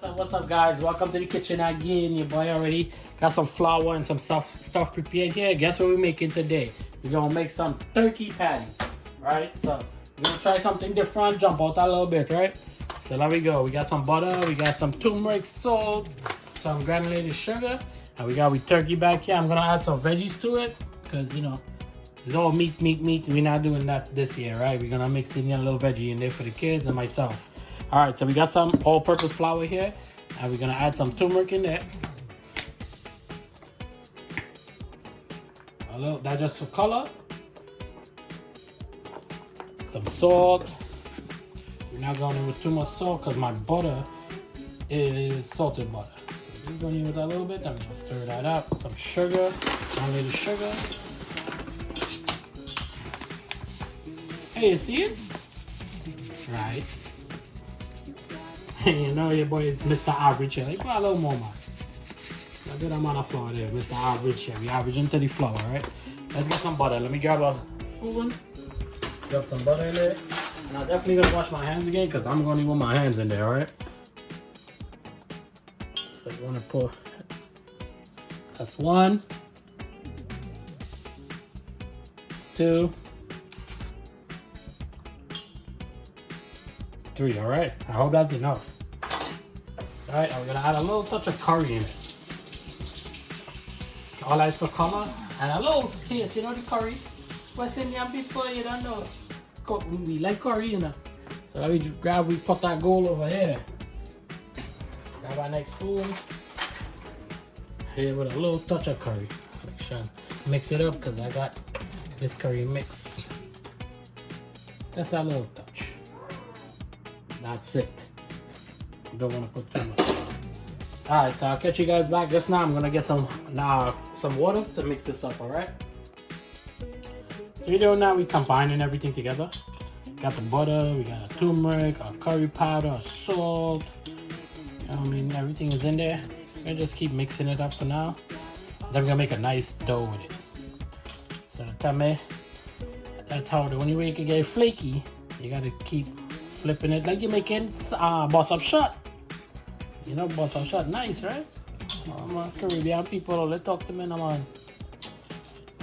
What's up, guys? Welcome to the kitchen again. Your boy already got some flour and some stuff prepared here. Guess what we're making today? We're gonna make some turkey patties, right? So we're gonna try something different, jump out a little bit, right? So there we go. We got some butter, we got some turmeric, salt, some granulated sugar, and we got turkey back here. I'm gonna add some veggies to it because you know it's all meat. We're not doing that this year, right? We're gonna mix in a little veggie in there for the kids and myself. All right, so we got some all-purpose flour here, and we're gonna add some turmeric in there. A little, that's just for color. Some salt. We're not going in with too much salt because my butter is salted butter. So we're going in with that a little bit. I'm gonna stir that up. Some sugar, granulated sugar. Hey, you see it? Right. You know your boy is Mr. Average here. Like, put a little more, man. A good amount of flour there, Mr. Average here. We averaging to the flour, right? Let's get some butter. Let me grab a spoon. Grab some butter in there. And I'm definitely gonna wash my hands again because I'm gonna put my hands in there, alright? So you wanna pour. That's 1, 2, 3, all right? I hope that's enough. All right, I'm gonna add a little touch of curry in it. All that's for color and a little taste, you know the curry. West Indian people, you don't know. We like curry, you know. So we put that goal over here. Grab our next spoon. Here with a little touch of curry. Make sure mix it up because I got this curry mix. Just a little touch. That's it. Don't want to put too much. Alright, so I'll catch you guys back. Just now I'm gonna get some water to mix this up, alright? So we're doing now, we're combining everything together. Got the butter, we got a turmeric, a curry powder, a salt. You know what I mean? Everything is in there. We're gonna just keep mixing it up for now. Then we're gonna make a nice dough with it. So that's how the only way you can get it flaky, you gotta keep flipping it like you're making boss up shot. You know, boss up shot, nice, right? Caribbean people, let's talk to me, man.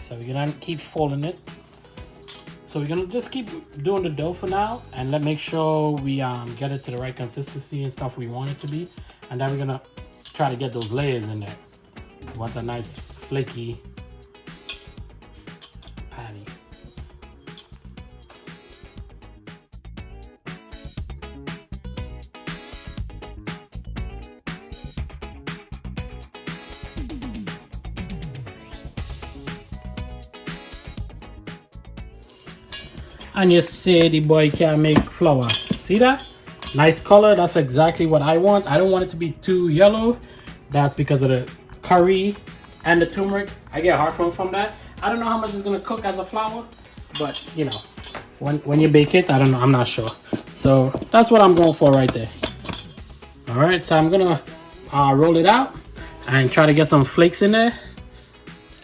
So we're gonna keep folding it. So we're gonna just keep doing the dough for now, and let's make sure we get it to the right consistency and stuff we want it to be, and then we're gonna try to get those layers in there. We want a nice flaky patty. And you say the boy can make flour. See that? Nice color. That's exactly what I want. I don't want it to be too yellow. That's because of the curry and the turmeric. I get heartburn from that. I don't know how much it's gonna cook as a flour, but you know, when you bake it, I don't know. I'm not sure. So that's what I'm going for right there. All right. So I'm gonna roll it out and try to get some flakes in there.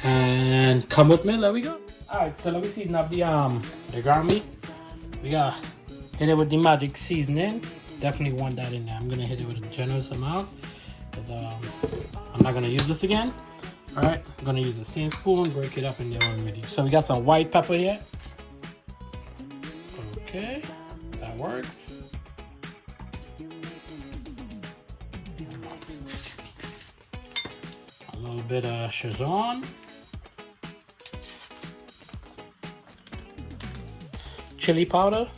And come with me. There we go. Alright, so let me season up the ground meat. We gotta hit it with the magic seasoning. Definitely want that in there. I'm gonna hit it with a generous amount because I'm not gonna use this again. Alright, I'm gonna use the same spoon, break it up in there already. So we got some white pepper here. Okay, that works. A little bit of Szechuan. Chili powder,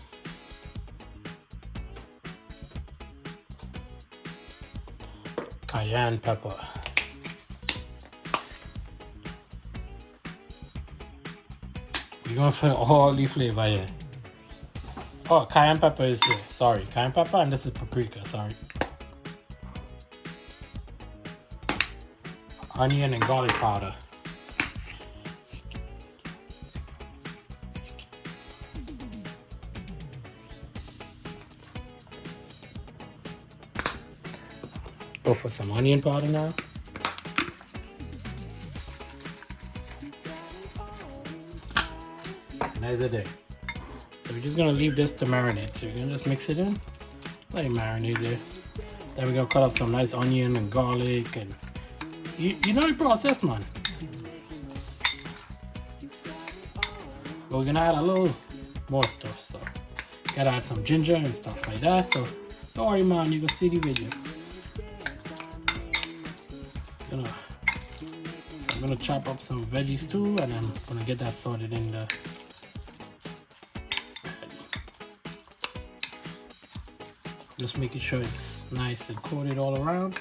cayenne pepper, we're going for all the flavor here. Oh, cayenne pepper is here. Sorry, cayenne pepper, and this is paprika. Sorry, onion and garlic powder. Go for some onion powder now. Nice a day. So we're just gonna leave this to marinate. So we're gonna just mix it in. Let it marinate there. Then we're gonna cut up some nice onion and garlic, and you know the process, man. But we're gonna add a little more stuff, so gotta add some ginger and stuff like that. So don't worry, man, you can see the video. So I'm gonna chop up some veggies too, and I'm gonna get that sorted in the. Just making sure it's nice and coated all around.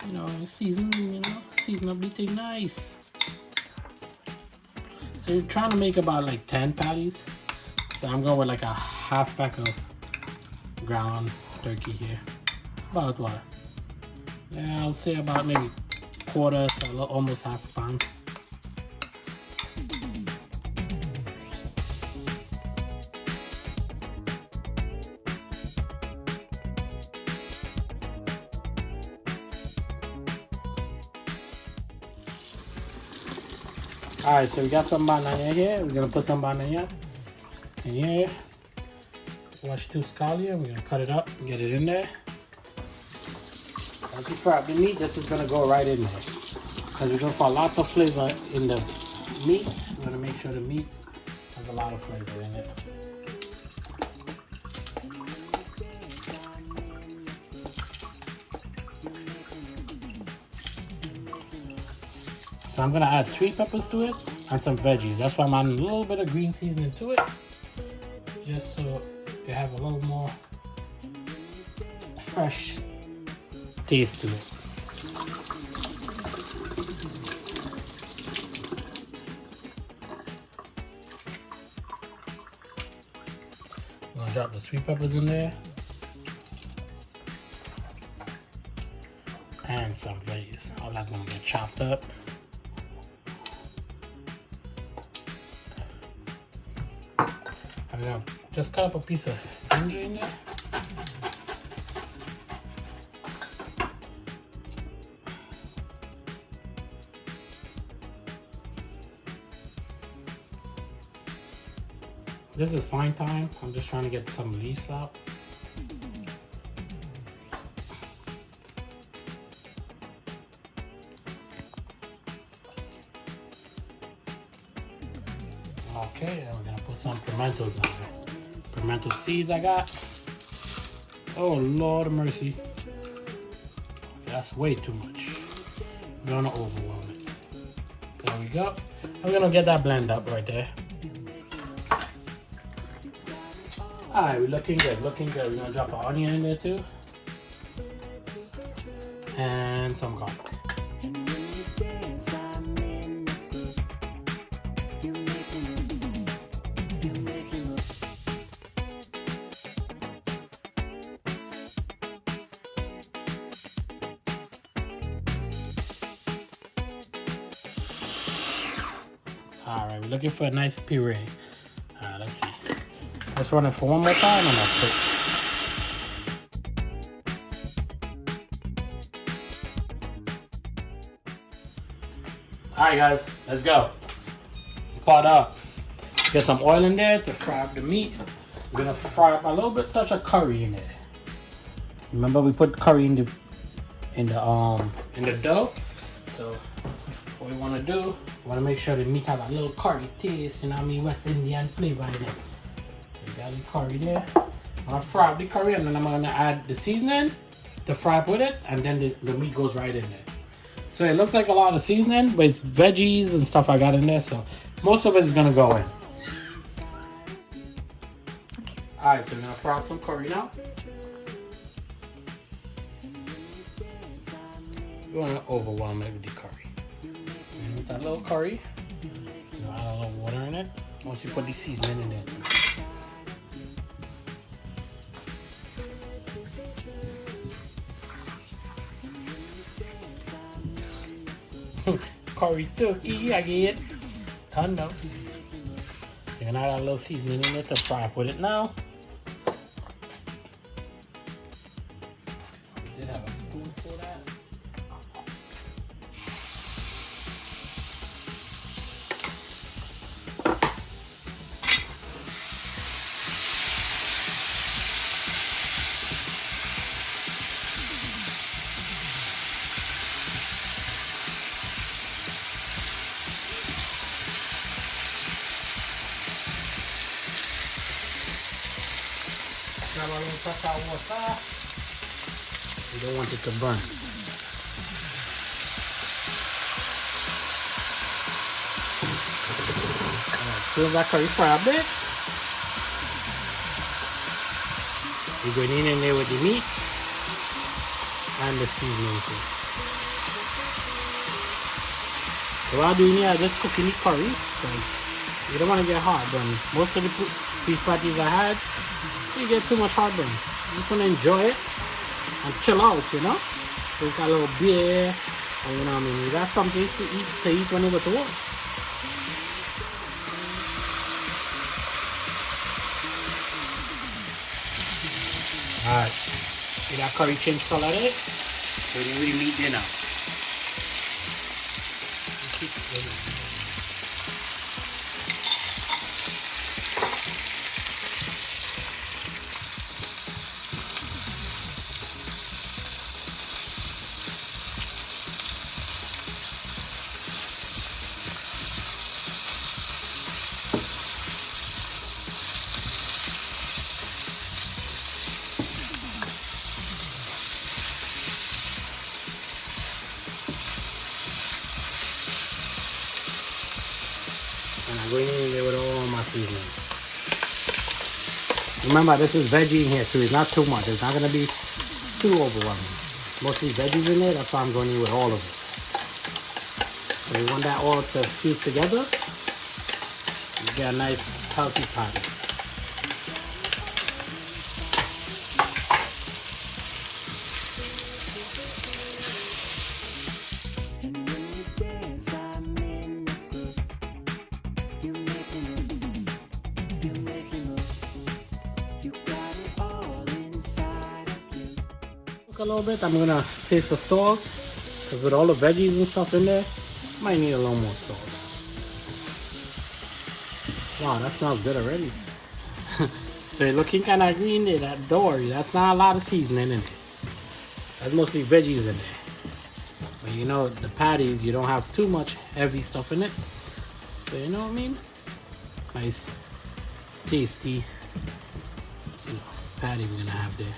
You know, season up the thing nice. So you're trying to make about like 10 patties. So I'm going with like a half pack of ground turkey here. About what? Yeah, I'll say about maybe quarter to almost half a pound. Alright, so we got some banana here. We're gonna put some banana in here. Wash two scallion. We're gonna cut it up and get it in there. As we fry up the meat, this is gonna go right in there. Because we're gonna put lots of flavor in the meat. We're gonna make sure the meat has a lot of flavor in it. So I'm gonna add sweet peppers to it and some veggies. That's why I'm adding a little bit of green seasoning to it, just so you have a little more fresh taste to it. I'm gonna drop the sweet peppers in there and some veggies. All that's gonna get chopped up. I'm gonna just cut up a piece of ginger in there. This is fine thyme. I'm just trying to get some leaves out. Okay, and we're gonna put some pimentos in there. Pimento seeds I got. Oh Lord of mercy. That's way too much. We're gonna overwhelm it. There we go. I'm gonna get that blend up right there. Alright, we're looking good, looking good. We're gonna drop an onion in there too. And some garlic. Alright, we're looking for a nice puree. Let's see. Let's run it for one more time and that's it. Alright guys, let's go. Pot up. Get some oil in there to fry up the meat. We're gonna fry up a little bit, touch of curry in there. Remember we put curry in the dough. So what we wanna do, we wanna make sure the meat have a little curry taste, you know what I mean, West Indian flavor in it. Got the curry there. I'm gonna fry up the curry and then I'm gonna add the seasoning to fry up with it, and then the meat goes right in there. So it looks like a lot of seasoning, but it's veggies and stuff I got in there, so most of it is gonna go in. Alright, so we're gonna fry up some curry now. You wanna overwhelm it with the curry. And with that little curry, you add a little water in it once you put the seasoning in there too. Curry turkey again. Ton up. So you're gonna add a little seasoning in it to fry up with it now. We did have a spoon for that. Grab a little touch of water. You don't want it to burn. Alright, serve that curry for a bit. You're going in there with the meat and the seasoning too. So what I'm doing here, I just cooking the curry because you don't want to get heartburn. Most of the beef patties I had, you get too much heartburn. You just want to enjoy it and chill out, you know? Drink a little beer, or you know what I mean? You got something to eat when you go to work. Alright, see that curry change color there? So you really meat there now. And I'm going in there with all my seasoning. Remember, this is veggie in here too. It's not too much. It's not going to be too overwhelming. Mostly veggies in there. That's why I'm going in with all of it. So you want that all to fuse together. You get a nice healthy patty. A little bit. I'm gonna taste for salt because with all the veggies and stuff in there, might need a little more salt. Wow, that smells good already. So you're looking kind of green there. That don't worry, that's not a lot of seasoning in it. That's mostly veggies in there. But you know the patties, you don't have too much heavy stuff in it. So you know what I mean? Nice, tasty, you know, patty we're gonna have there.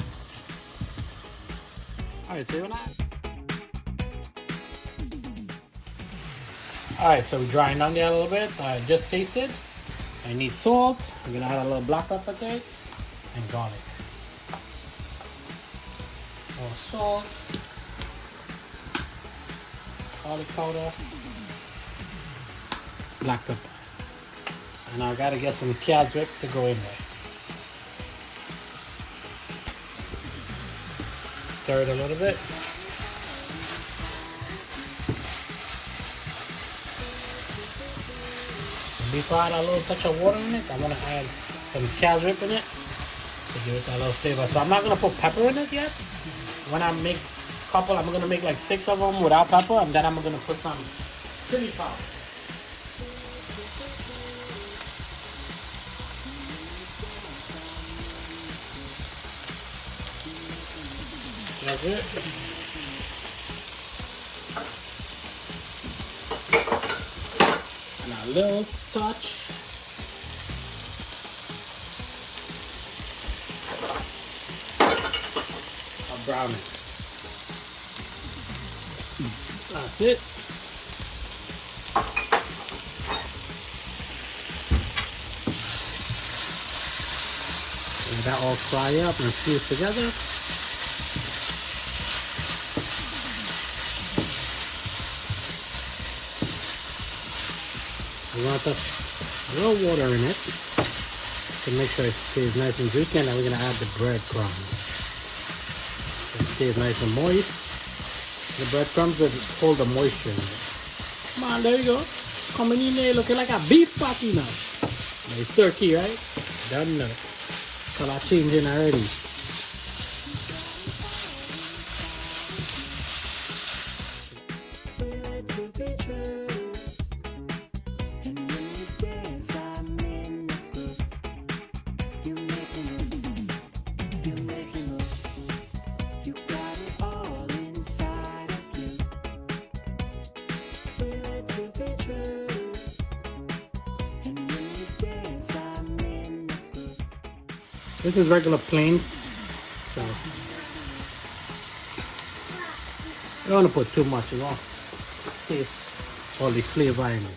Alright, so Alright, so we're drying down there a little bit. I just tasted. I need salt. I'm gonna add a little black pepper to it and garlic. More salt, garlic powder, black pepper. And I gotta get some cashew to go in there. Stir it a little bit. Before I add a little touch of water in it, I'm gonna add some cashew in it to give it a little flavor. So I'm not gonna put pepper in it yet. When I make a couple, I'm gonna make like 6 of them without pepper, and then I'm gonna put some chili powder. That's it. And a little touch of browning. That's it. Let that all fry up and fuse together. We want to put a little water in it to make sure it stays nice and juicy, and then we're going to add the breadcrumbs. It stays nice and moist. The breadcrumbs will hold the moisture in it. Come on, there you go. Coming in there looking like a beef patty now. Nice turkey, right? Done now. Color changing already. This is regular plain, so you don't want to put too much. You won't taste all the flavor in it.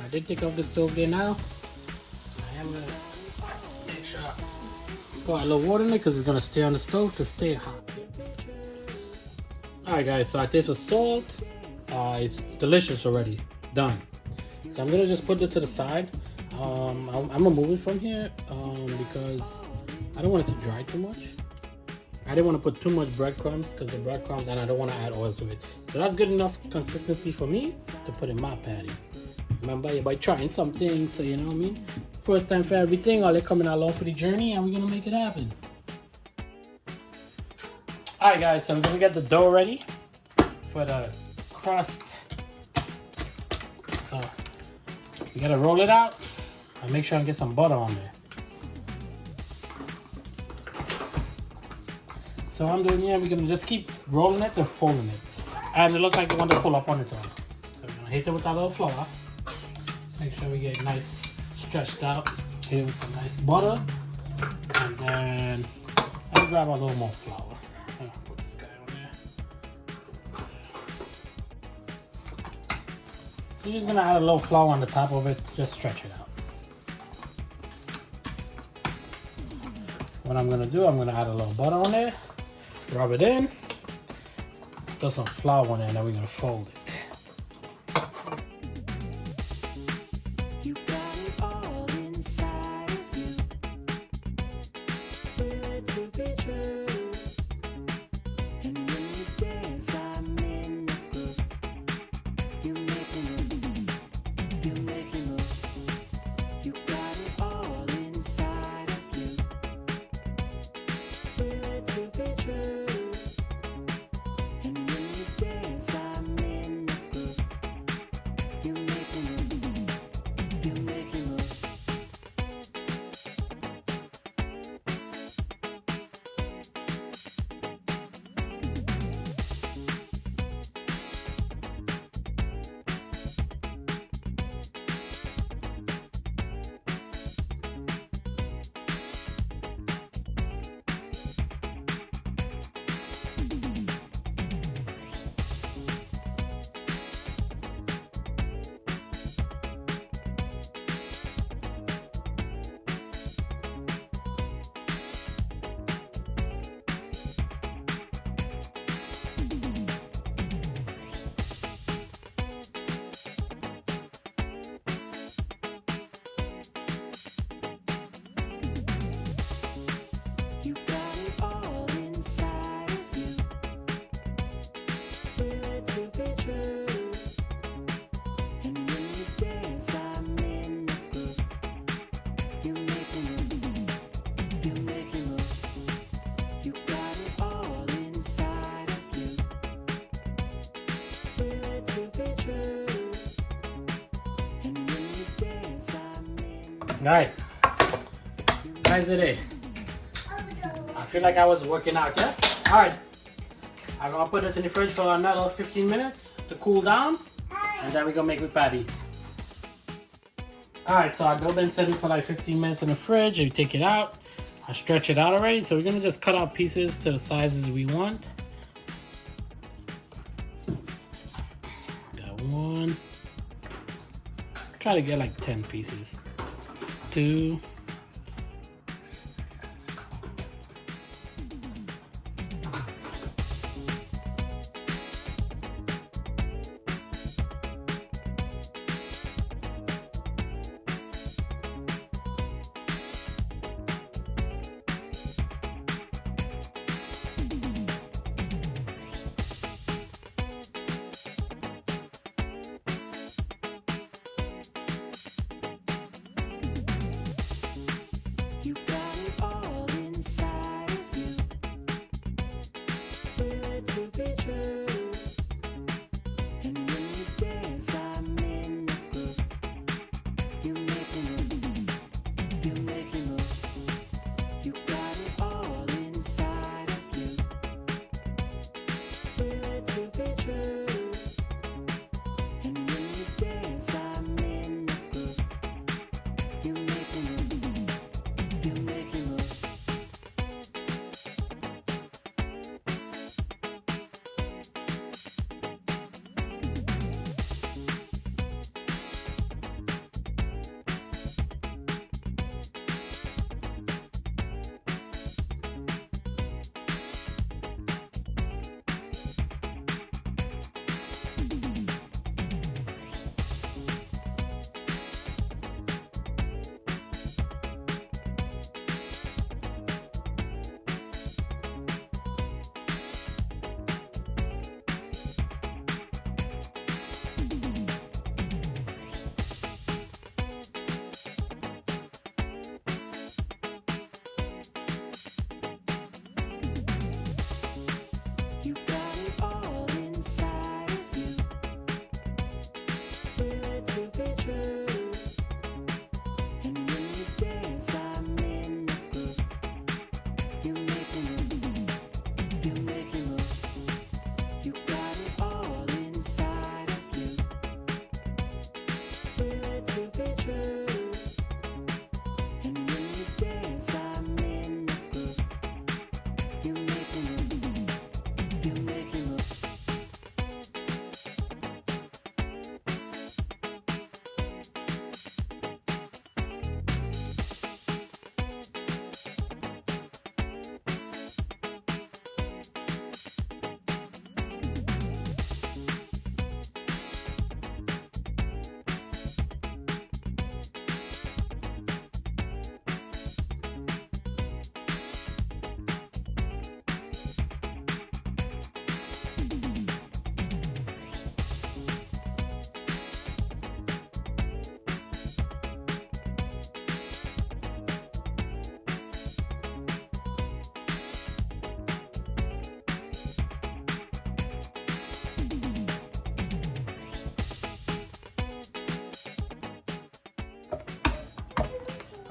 I did take off the stove there now. I am gonna make sure I put a little water in it because it's gonna stay on the stove to stay hot. Alright guys, so I taste the salt. It's delicious already. Done. So I'm gonna just put this to the side. I'm gonna move it from here because I don't want it to dry too much. I didn't want to put too much breadcrumbs because the breadcrumbs, and I don't want to add oil to it. So that's good enough consistency for me to put in my patty. Remember, you're by trying something, so you know what I mean? First time for everything, all they coming along for the journey, and we're gonna make it happen. Alright guys, so I'm gonna get the dough ready for the crust. So we gotta roll it out and make sure I get some butter on there. So what I'm doing here, we're gonna just keep rolling it and folding it. And it looks like it want to pull up on its own. So we're gonna hit it with that little flour. Make sure we get nice stretched out. Hit it with some nice butter. And then I'll grab a little more flour. Put this guy on there. So you're just gonna add a little flour on the top of it, just stretch it out. What I'm gonna do, I'm gonna add a little butter on there, rub it in, throw some flour on there, and then we're gonna fold it. Alright, how's it day? I feel like I was working out, yes? Alright, I'm gonna put this in the fridge for another 15 minutes to cool down, and then we're gonna make with patties. Alright, so our dough been sitting for like 15 minutes in the fridge. You take it out, I stretch it out already, so we're gonna just cut out pieces to the sizes we want. Got one. Try to get like 10 pieces. 2.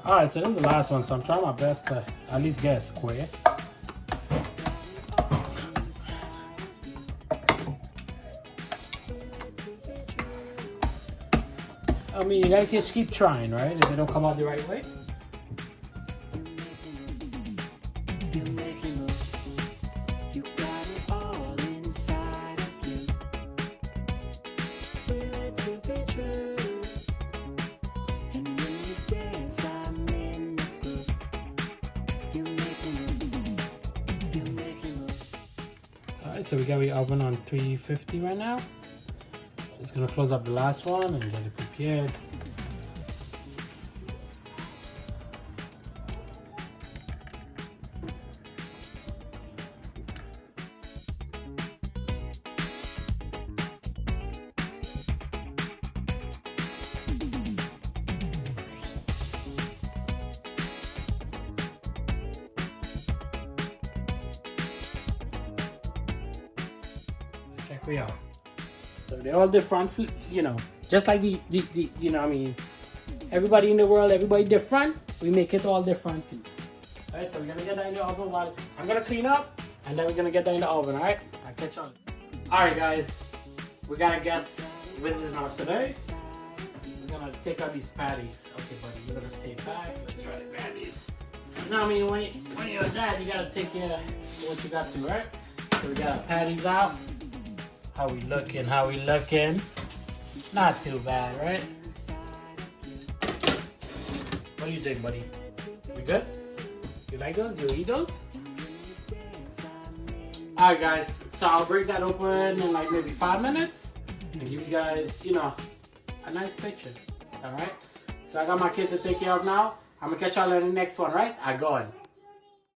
Alright, so this is the last one, so I'm trying my best to at least get a square. I mean, you gotta just keep trying, right? If they don't come out the right way. Alright, so we got the oven on 350 right now. Just gonna close up the last one and get it prepared. Check we out. So they're all different, you know, just like the you know, I mean, everybody in the world, everybody different. We make it all different. All right, so we're gonna get that in the oven while I'm gonna clean up, and then we're gonna get that in the oven. All right, I'll catch on. All right, guys, we got a guest visiting us today. We're gonna take out these patties. Okay, buddy, you're gonna stay back. Let's try to grab these. You know, I mean, when you're a dad, you gotta take care of what you got to, right? So we got our patties out. How we looking? How we looking? Not too bad, right? What do you think, buddy? We good? You like those? You eat those? Alright guys, so I'll break that open in like maybe 5 minutes and give you guys, you know, a nice picture. Alright? So I got my kids to take care of now. I'm gonna catch y'all in the next one, right? I'm going.